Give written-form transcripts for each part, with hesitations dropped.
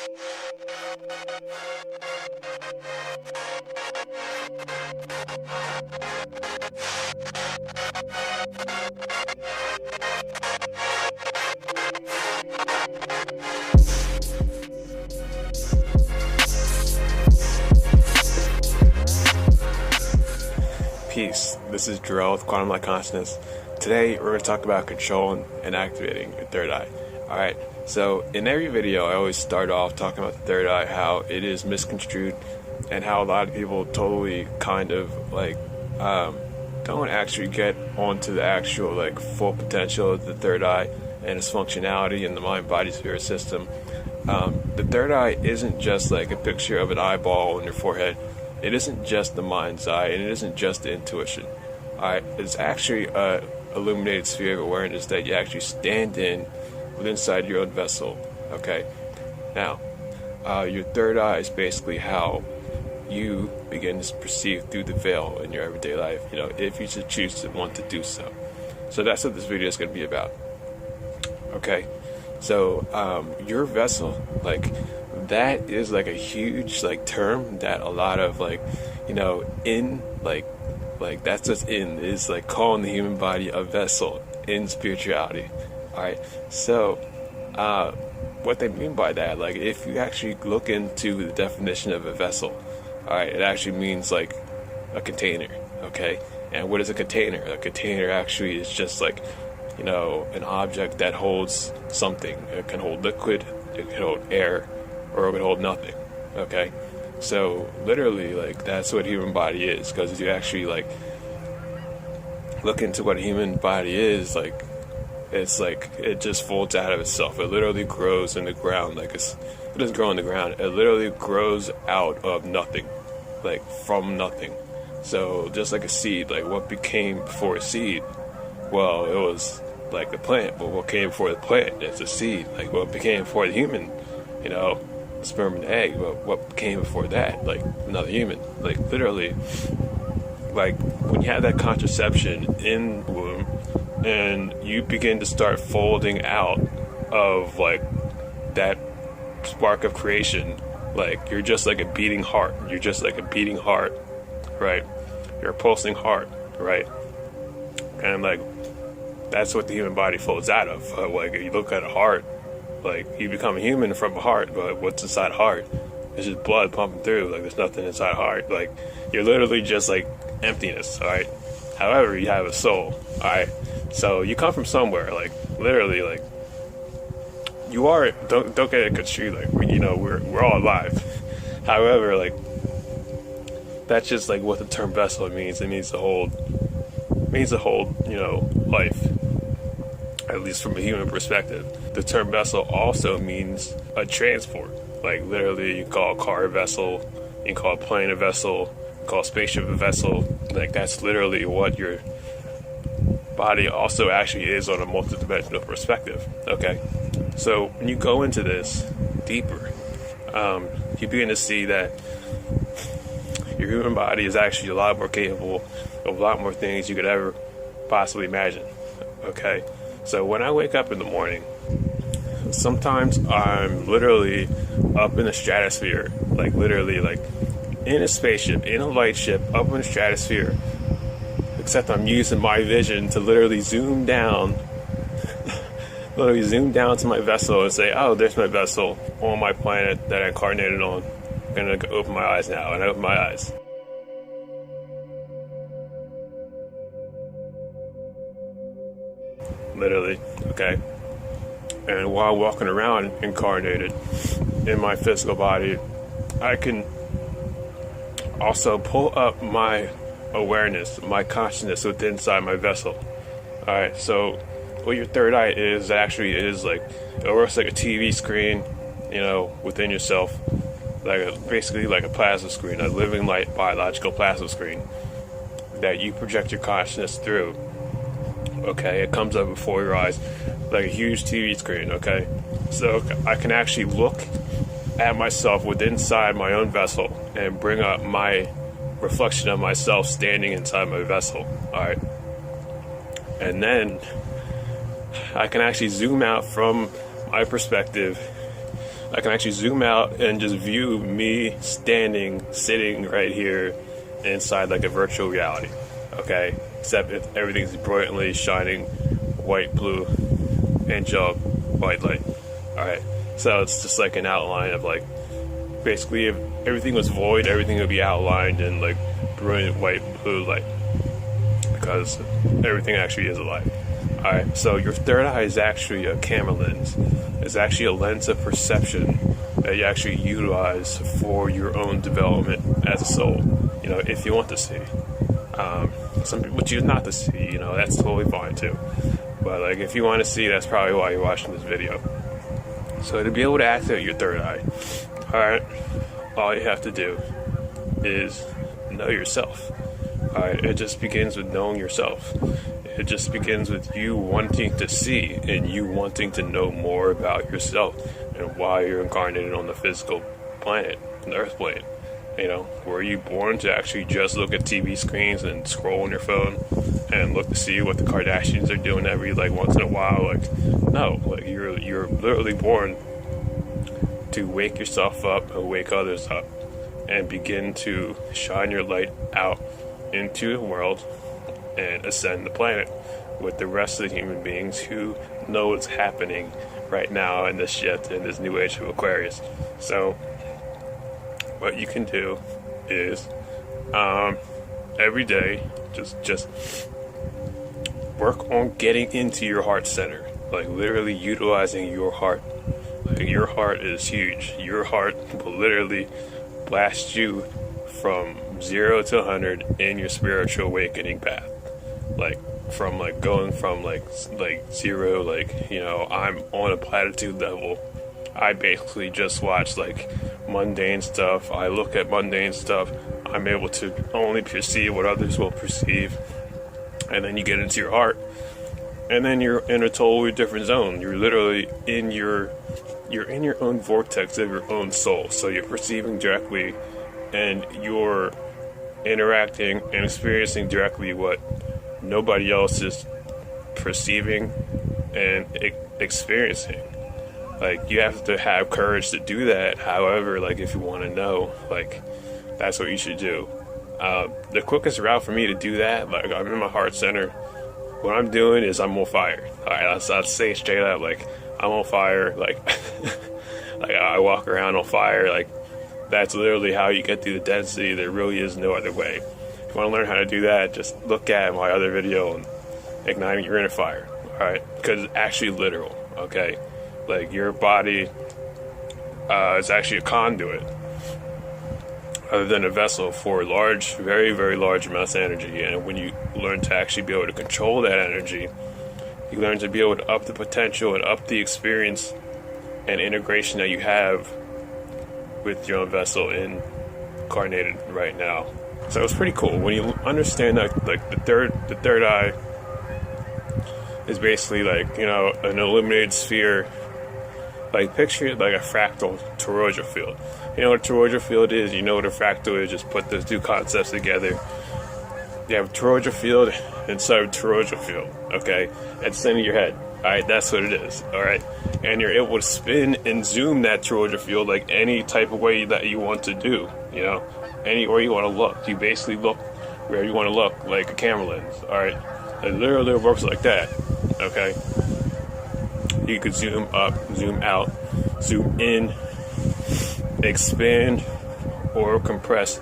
Peace, this is Jarrell with Quantum Light Consciousness. Today we're going to talk about controlling and activating your third eye. Alright, so in every video I always start off talking about the third eye, how it is misconstrued, and how a lot of people totally kind of don't actually get onto the actual full potential of the third eye and its functionality in the mind, body, spirit system. The third eye isn't just like a picture of an eyeball on your forehead. It isn't just the mind's eye, and it isn't just the intuition. Alright, it's actually a illuminated sphere of awareness that you actually stand in inside your own vessel. Okay, now your third eye is basically how you begin to perceive through the veil in your everyday life, if you should choose to want to do so. So that's what this video is going to be about. Okay, so your vessel, that is a huge term that a lot of that's what's in is calling the human body a vessel in spirituality. Alright, so what they mean by that, if you actually look into the definition of a vessel, alright, it actually means a container. Okay, and what is a container? A container actually is just an object that holds something. It can hold liquid, it can hold air, or it can hold nothing. Okay, so literally that's what human body is, because if you actually look into what a human body is, it just folds out of itself. It literally grows in the ground. It doesn't grow in the ground, it literally grows out of nothing, from nothing. So just like a seed, what became before a seed? Well, it was the plant, but what came before the plant? It's a seed. What became before the human? Sperm and egg, but what came before that? Another human. Literally, when you have that contraception in the womb and you begin to start folding out of that spark of creation, you're just like a beating heart. You're just like a beating heart, right? You're a pulsing heart, right? And that's what the human body folds out of. You look at a heart, you become a human from a heart, but what's inside a heart? It's just blood pumping through. There's nothing inside a heart. You're literally just emptiness. All right. However, you have a soul. All right. So you come from somewhere. Literally, you are. Don't get it construed. We're all alive. However, that's just what the term vessel means. It means the whole. Life. At least from a human perspective. The term vessel also means a transport. Literally, you call a car a vessel, you call a plane a vessel, you call a spaceship a vessel. That's literally what your body also actually is on a multidimensional perspective. Okay, so when you go into this deeper, you begin to see that your human body is actually a lot more capable of a lot more things you could ever possibly imagine. Okay, so when I wake up in the morning, sometimes I'm literally up in the stratosphere, literally in a spaceship, in a light ship, up in the stratosphere, except I'm using my vision to literally zoom down to my vessel and say, oh, there's my vessel on my planet that I incarnated on. I'm gonna open my eyes now, and I open my eyes. Literally, okay? And while walking around incarnated in my physical body, I can also pull up my awareness, my consciousness within inside my vessel. Alright, so what your third eye is actually is it works like a TV screen, within yourself. Basically like a plasma screen, a living light biological plasma screen that you project your consciousness through. Okay, it comes up before your eyes like a huge TV screen. Okay, so I can actually look at myself within inside my own vessel and bring up my reflection of myself standing inside my vessel. Alright, and then I can actually zoom out from my perspective I can actually zoom out and just view me sitting right here inside like a virtual reality. Okay, except if everything's brilliantly shining white, blue, angelic white light. Alright, so it's just like an outline of like, basically if everything was void, everything would be outlined in like brilliant white, blue light, because everything actually is a light. Alright, so your third eye is actually a camera lens. It's actually a lens of perception that you actually utilize for your own development as a soul. You know, if you want to see. Some people choose not to see, you know, that's totally fine too. But like, if you want to see, that's probably why you're watching this video. So to be able to activate your third eye, alright, all you have to do is know yourself. Alright, it just begins with knowing yourself. It just begins with you wanting to see and you wanting to know more about yourself and why you're incarnated on the physical planet, the Earth plane. You know, were you born to actually just look at TV screens and scroll on your phone and look to see what the Kardashians are doing every like once in a while? Like, no, like you're literally born to wake yourself up and wake others up and begin to shine your light out into the world and ascend the planet with the rest of the human beings who know what's happening right now in this shift in this new age of Aquarius. So what you can do is every day just work on getting into your heart center, like literally utilizing your heart. Like, your heart is huge. Your heart will literally blast you from 0 to 100 in your spiritual awakening path. Like from like going from like 0, like, you know, I'm on a platitude level. I basically just watch like mundane stuff. I look at mundane stuff. I'm able to only perceive what others will perceive. And then you get into your heart, and then you're in a totally different zone. You're literally in your own vortex of your own soul. So you're perceiving directly, and you're interacting and experiencing directly what nobody else is perceiving and experiencing. Like, you have to have courage to do that. However, like, if you want to know, like, that's what you should do. The quickest route for me to do that, like, I'm in my heart center. What I'm doing is I'm on fire. Alright, I'll say it straight up, like, I'm on fire. Like, like I walk around on fire. Like, that's literally how you get through the density. There really is no other way. If you want to learn how to do that, just look at my other video on igniting your inner fire. Alright, because it's actually literal. Okay. Like, your body is actually a conduit other than a vessel for large, very, very large amounts of energy. And when you learn to actually be able to control that energy, you learn to be able to up the potential and up the experience and integration that you have with your own vessel incarnated right now. So it's pretty cool when you understand that, like, the third eye is basically like, you know, an illuminated sphere. Like, picture it like a fractal toroidal field. You know what a toroidal field is? You know what a fractal is? Just put those two concepts together. You have a toroidal field inside of a toroidal field, okay? At the center of your head. Alright, that's what it is, alright? And you're able to spin and zoom that toroidal field like any type of way that you want to do, you know? Anywhere you want to look. You basically look where you want to look, like a camera lens, alright? It literally works like that, okay? You could zoom up, zoom out, zoom in, expand, or compress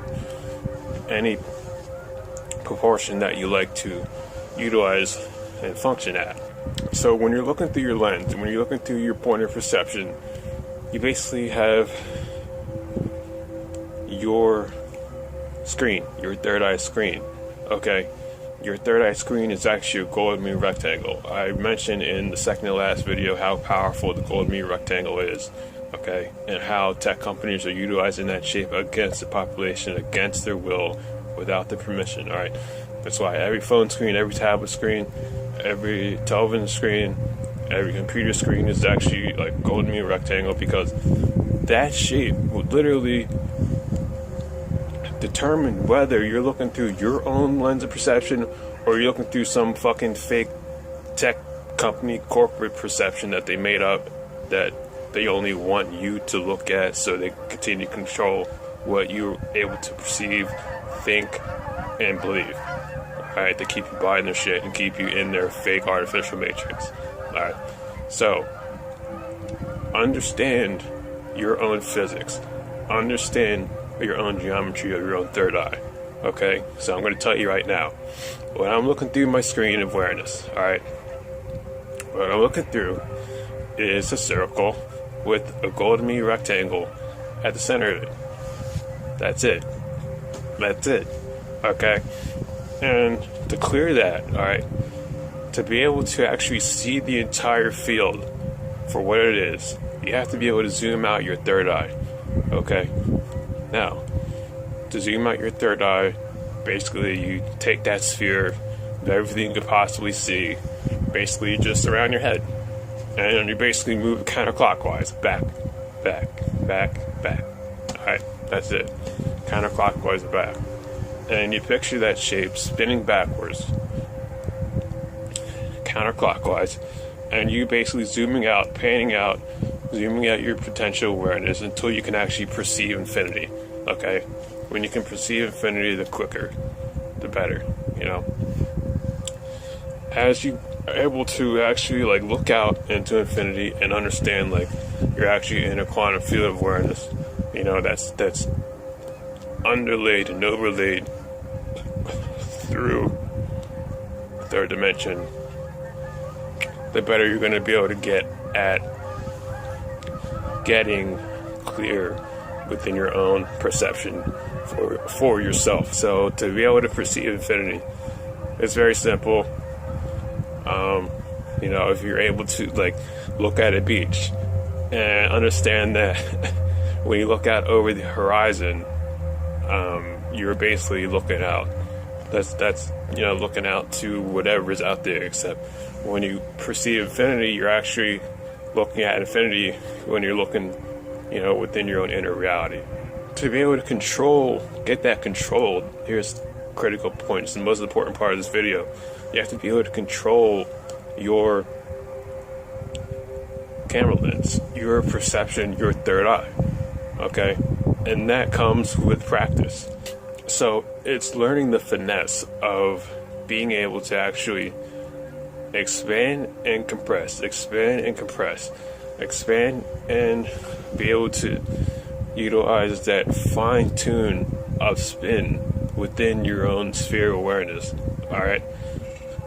any proportion that you like to utilize and function at. So when you're looking through your lens, when you're looking through your point of perception, you basically have your screen, your third eye screen, okay? Your third eye screen is actually a gold mean rectangle. I mentioned in the second to last video how powerful the gold mean rectangle is, okay? And how tech companies are utilizing that shape against the population, against their will, without their permission, alright? That's why every phone screen, every tablet screen, every television screen, every computer screen is actually like gold mean rectangle, because that shape would literally determine whether you're looking through your own lens of perception or you're looking through some fucking fake tech company corporate perception that they made up that They only want you to look at so they continue to control what you're able to perceive, think, and believe. Alright, to keep you buying their shit and keep you in their fake artificial matrix. Alright, so understand your own physics. Understand your own geometry of your own third eye. Okay, so I'm going to tell you right now. When I'm looking through my screen of awareness, alright, what I'm looking through is a circle with a golden rectangle at the center of it. That's it. That's it. Okay? And to clear that, alright, to be able to actually see the entire field for what it is, you have to be able to zoom out your third eye. Okay? Now, to zoom out your third eye, basically you take that sphere of everything you could possibly see, basically just around your head. And you basically move counterclockwise, back, back, back, back. Alright, that's it. Counterclockwise back. And you picture that shape spinning backwards, counterclockwise, and you basically zooming out, panning out, zooming out your potential awareness until you can actually perceive infinity. Okay? When you can perceive infinity, the quicker, the better, you know? As you are able to actually like look out into infinity and understand like you're actually in a quantum field of awareness, you know, that's underlaid and overlaid through the third dimension, the better you're going to be able to get at getting clear within your own perception for yourself. So to be able to perceive infinity, it's very simple. You know, if you're able to like look at a beach and understand that when you look out over the horizon, you're basically looking out. That's you know, looking out to whatever is out there. Except when you perceive infinity, you're actually looking at infinity when you're looking, you know, within your own inner reality. To be able to get that controlled, here's critical points, the most important part of this video. You have to be able to control your camera lens, your perception, your third eye. Okay? And that comes with practice. So it's learning the finesse of being able to actually expand and compress, expand and compress, expand and be able to utilize that fine tune of spin within your own sphere of awareness. Alright?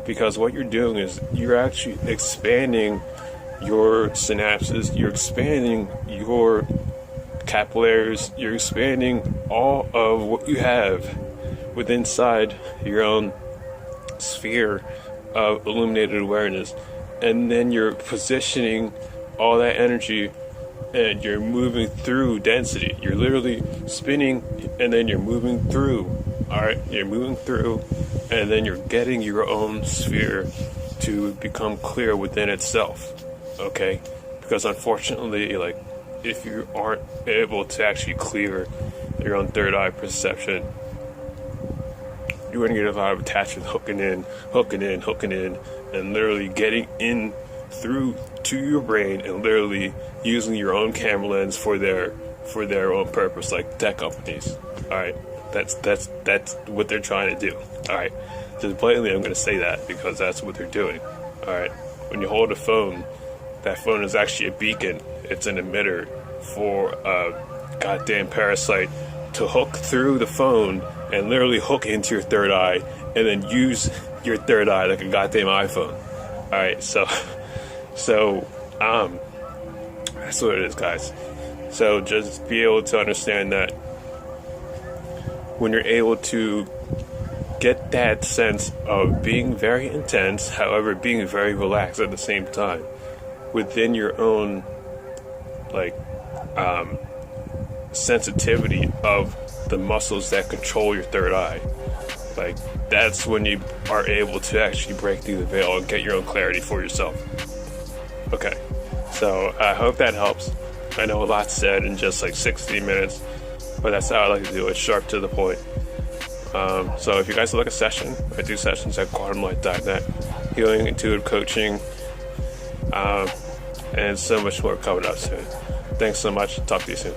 Because what you're doing is you're actually expanding your synapses, you're expanding your capillaries, you're expanding all of what you have within inside your own sphere of illuminated awareness, and then you're positioning all that energy and you're moving through density. You're literally spinning and then you're moving through. Alright, you're moving through and then you're getting your own sphere to become clear within itself. Okay? Because unfortunately, like, if you aren't able to actually clear your own third eye perception, you're going to get a lot of attachment hooking in, and literally getting in through to your brain and literally using your own camera lens for their own purpose, like tech companies. Alright, that's what they're trying to do. Alright, just blatantly I'm going to say that because that's what they're doing. Alright, when you hold a phone, that phone is actually a beacon. It's an emitter for a goddamn parasite to hook through the phone and literally hook into your third eye and then use your third eye like a goddamn iPhone. Alright, so that's what it is, guys. So just be able to understand that when you're able to get that sense of being very intense, however being very relaxed at the same time, within your own like sensitivity of the muscles that control your third eye, like that's when you are able to actually break through the veil and get your own clarity for yourself. Okay, so I hope that helps. I know a lot said in just like 60 minutes, but that's how I like to do it, sharp to the point. So if you guys would like a session, I do sessions at quantumlight.net, healing, intuitive coaching, and so much more coming up soon. Thanks so much. Talk to you soon.